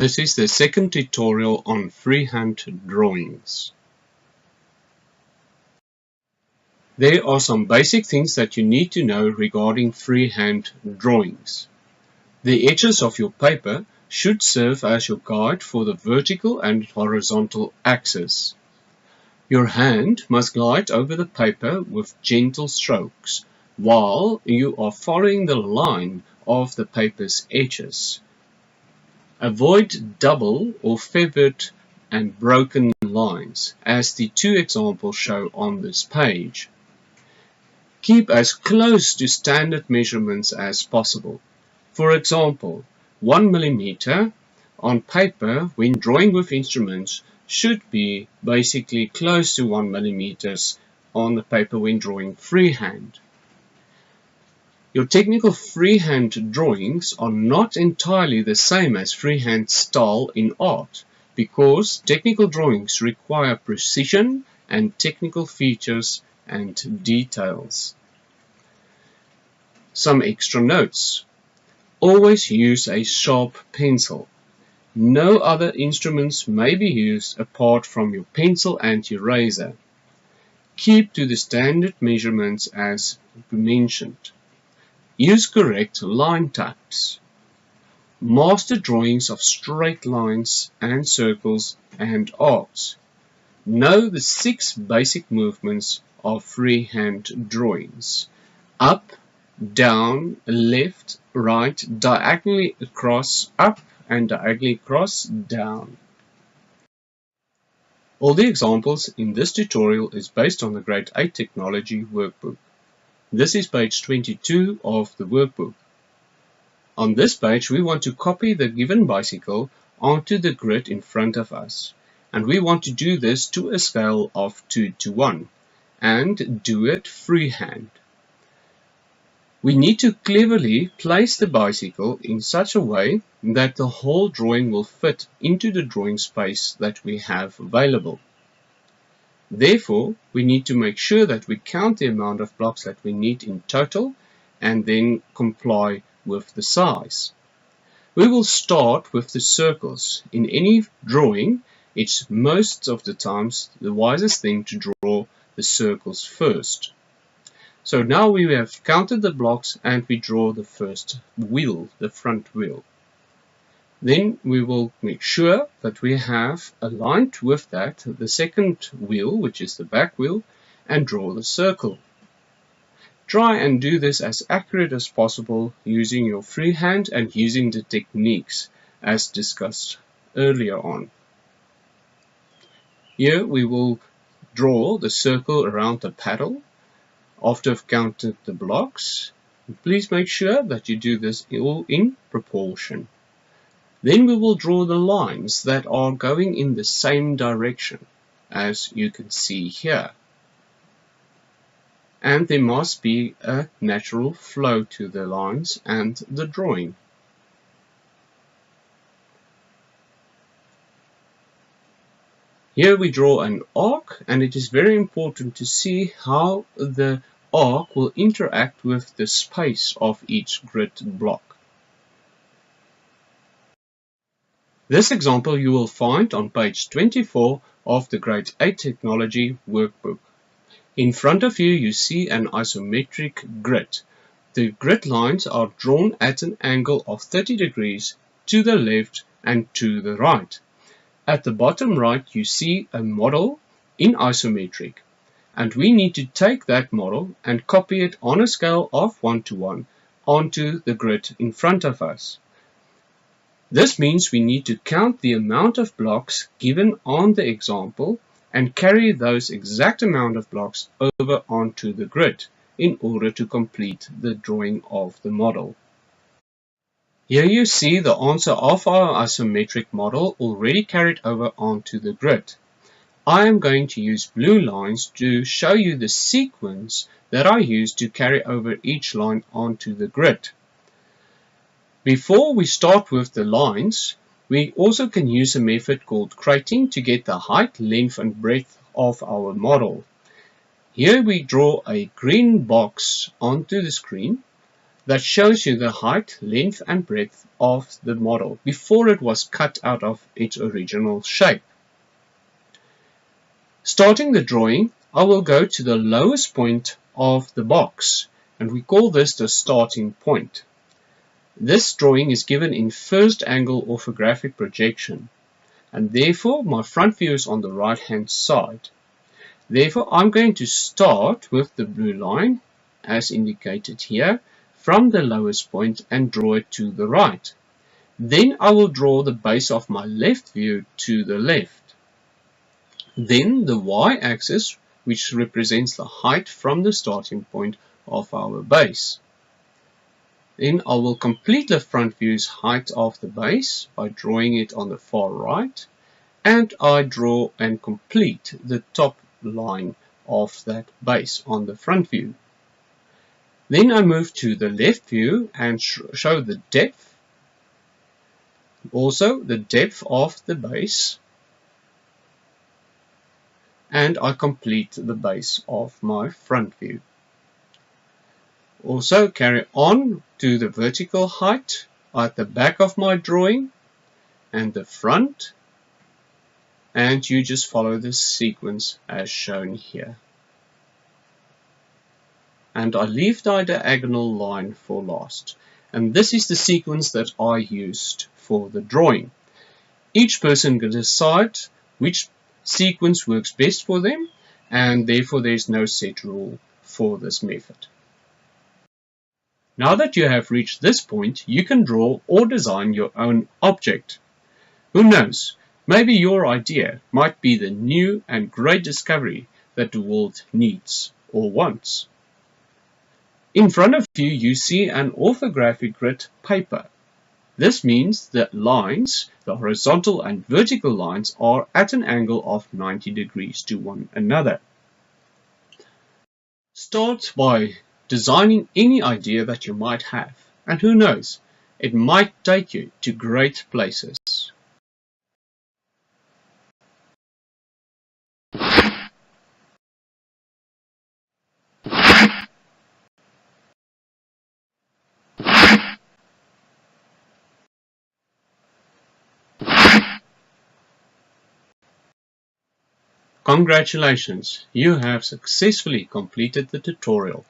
This is the second tutorial on freehand drawings. There are some basic things that you need to know regarding freehand drawings. The edges of your paper should serve as your guide for the vertical and horizontal axis. Your hand must glide over the paper with gentle strokes while you are following the line of the paper's edges. Avoid double or feathered and broken lines, as the two examples show on this page. Keep as close to standard measurements as possible. For example, 1 mm on paper when drawing with instruments should be basically close to 1 mm on the paper when drawing freehand. Your technical freehand drawings are not entirely the same as freehand style in art, because technical drawings require precision and technical features and details. Some extra notes. Always use a sharp pencil. No other instruments may be used apart from your pencil and eraser. Keep to the standard measurements as mentioned. Use correct line types. Master drawings of straight lines and circles and arcs. Know the 6 basic movements of freehand drawings: up, down, left, right, diagonally across, up, and diagonally across, down. All the examples in this tutorial is based on the Gr8 Technology workbook. This is page 22 of the workbook. On this page, we want to copy the given bicycle onto the grid in front of us. And we want to do this to a scale of 2:1 and do it freehand. We need to cleverly place the bicycle in such a way that the whole drawing will fit into the drawing space that we have available. Therefore, we need to make sure that we count the amount of blocks that we need in total and then comply with the size. We will start with the circles. In any drawing, it's most of the times the wisest thing to draw the circles first. So now we have counted the blocks and we draw the first wheel, the front wheel. Then we will make sure that we have aligned with that the second wheel, which is the back wheel, and draw the circle. Try and do this as accurate as possible using your freehand and using the techniques as discussed earlier on. Here we will draw the circle around the paddle after I've counted the blocks. Please make sure that you do this all in proportion. Then we will draw the lines that are going in the same direction, as you can see here. And there must be a natural flow to the lines and the drawing. Here we draw an arc, and it is very important to see how the arc will interact with the space of each grid block. This example you will find on page 24 of the Gr8 Technology workbook. In front of you, you see an isometric grid. The grid lines are drawn at an angle of 30 degrees to the left and to the right. At the bottom right, you see a model in isometric, and we need to take that model and copy it on a scale of 1:1 onto the grid in front of us. This means we need to count the amount of blocks given on the example and carry those exact amount of blocks over onto the grid in order to complete the drawing of the model. Here you see the answer of our isometric model already carried over onto the grid. I am going to use blue lines to show you the sequence that I use to carry over each line onto the grid. Before we start with the lines, we also can use a method called Gr8 to get the height, length and breadth of our model. Here we draw a green box onto the screen, that shows you the height, length and breadth of the model before it was cut out of its original shape. Starting the drawing, I will go to the lowest point of the box, and we call this the starting point. This drawing is given in first angle orthographic projection, and therefore my front view is on the right hand side. Therefore I'm going to start with the blue line, as indicated here, from the lowest point and draw it to the right. Then I will draw the base of my left view to the left. Then the y-axis, which represents the height from the starting point of our base. Then I will complete the front view's height of the base by drawing it on the far right, and I draw and complete the top line of that base on the front view. Then I move to the left view and show the depth, also the depth of the base, and I complete the base of my front view. Also carry on to the vertical height at the back of my drawing and the front, and you just follow this sequence as shown here. And I leave the diagonal line for last, and this is the sequence that I used for the drawing. Each person can decide which sequence works best for them, and therefore there is no set rule for this method. Now that you have reached this point, you can draw or design your own object. Who knows, maybe your idea might be the new and great discovery that the world needs or wants. In front of you, you see an orthographic grid paper. This means that lines, the horizontal and vertical lines, are at an angle of 90 degrees to one another. Start by designing any idea that you might have, and who knows, it might take you to great places. Congratulations, you have successfully completed the tutorial.